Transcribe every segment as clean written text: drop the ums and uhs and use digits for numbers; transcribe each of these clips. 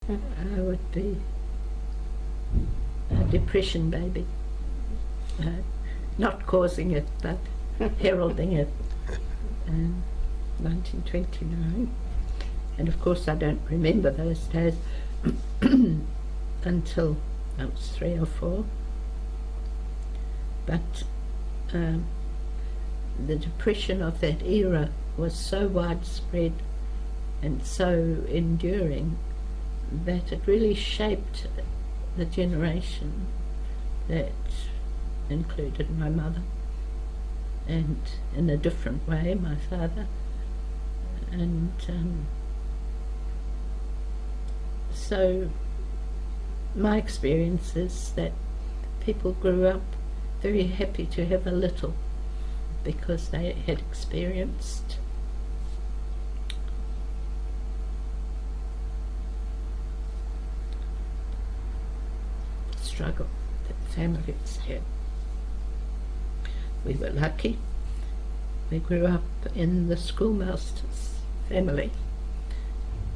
I would be a depression baby. Not causing it, but heralding it. 1929. And of course I don't remember those days until I was 3 or 4. But the depression of that era was so widespread and so enduring that it really shaped the generation that included my mother, and in a different way my father. And so my experience is that people grew up very happy to have a little because they had experienced struggle that families had. We were lucky. We grew up in the schoolmaster's family,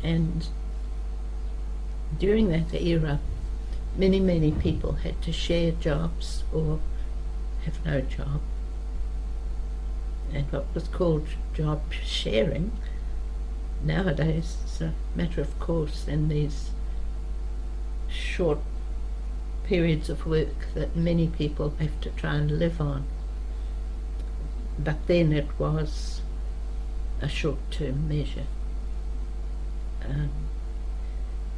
and during that era many people had to share jobs or have no job. And what was called job sharing nowadays is a matter of course in these short periods of work that many people have to try and live on. But then it was a short-term measure.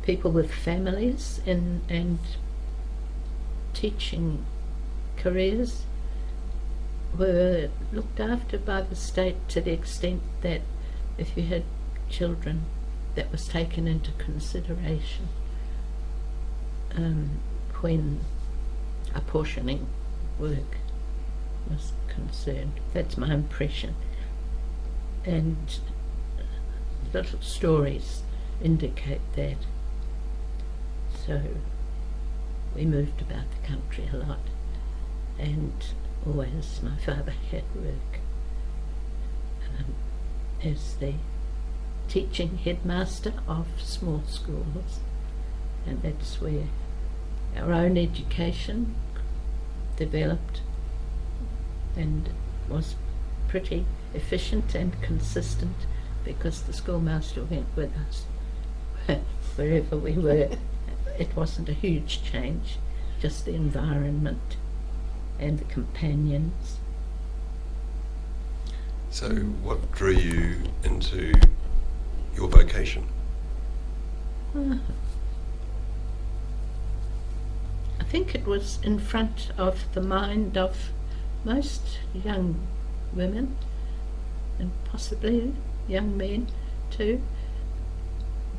People with families and teaching careers were looked after by the state to the extent that if you had children, that was taken into consideration when apportioning work was concerned. That's my impression. And little stories indicate that. So we moved about the country a lot, and always my father had work as the teaching headmaster of small schools, and that's where our own education developed and was pretty efficient and consistent, because the schoolmaster went with us wherever we were. It wasn't a huge change, just the environment and the companions. So what drew you into your vocation? I think it was in front of the mind of most young women, and possibly young men too,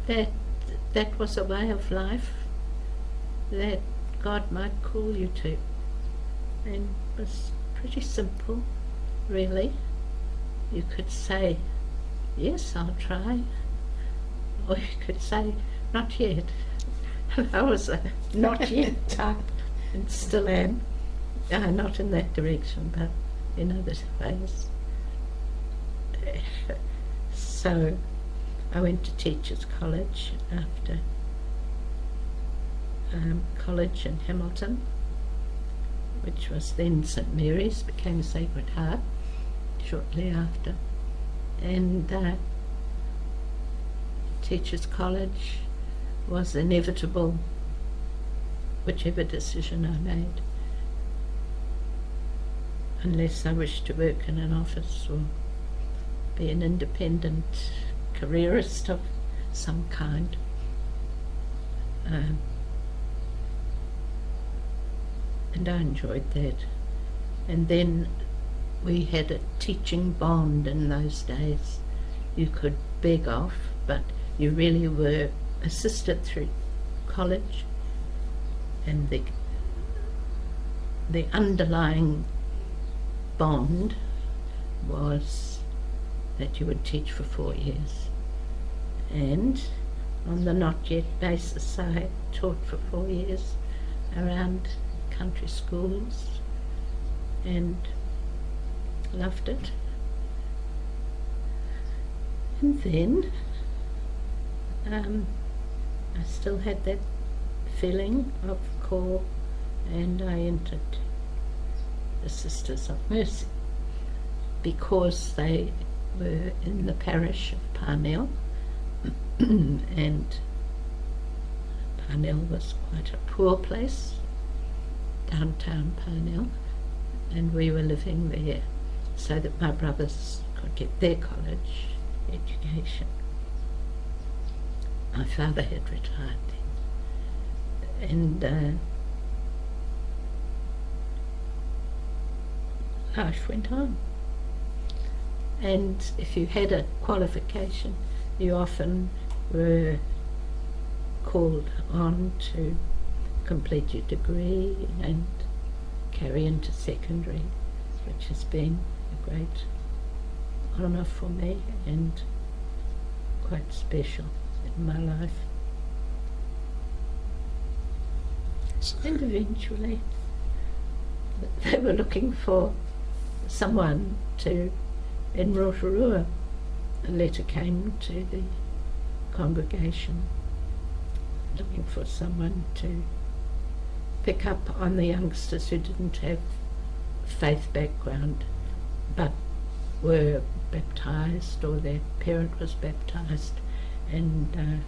that was a way of life that God might call you to. And it was pretty simple, really. You could say, yes, I'll try, or you could say, not yet. I was a not yet type, and still am. Not in that direction, but in other ways. So I went to Teachers College after college in Hamilton, which was then St Mary's, became Sacred Heart shortly after. And Teachers College was inevitable, whichever decision I made, unless I wished to work in an office or be an independent careerist of some kind. And I enjoyed that. And then we had a teaching bond in those days. You could beg off, but you really were assisted through college, and the underlying bond was that you would teach for 4 years. And on the not yet basis, I taught for 4 years around country schools and loved it. And then I still had that feeling of call, and I entered the Sisters of Mercy because they were in the parish of Parnell, and Parnell was quite a poor place, downtown Parnell, and we were living there so that my brothers could get their college education. My father had retired then, and life went on. And if you had a qualification, you often were called on to complete your degree and carry into secondary, which has been a great honour for me and quite special in my life. So, And eventually they were looking for someone to, in Rotorua, a letter came to the congregation looking for someone to pick up on the youngsters who didn't have faith background but were baptised, or their parent was baptised, and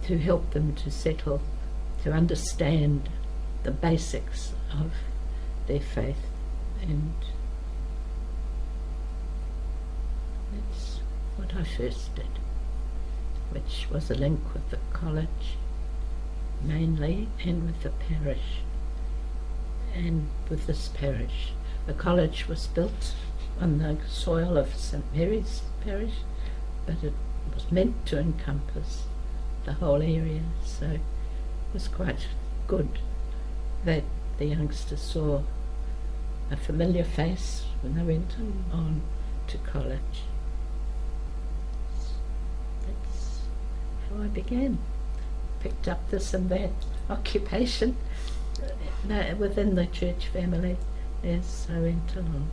to help them to settle, to understand the basics of their faith. And that's what I first did, which was a link with the college mainly, and with the parish, and with this parish. The college was built on the soil of St Mary's parish, but it was meant to encompass the whole area, so it was quite good that the youngsters saw a familiar face when they went on to college. That's how I began. Picked up this and that occupation within the church family as I went along.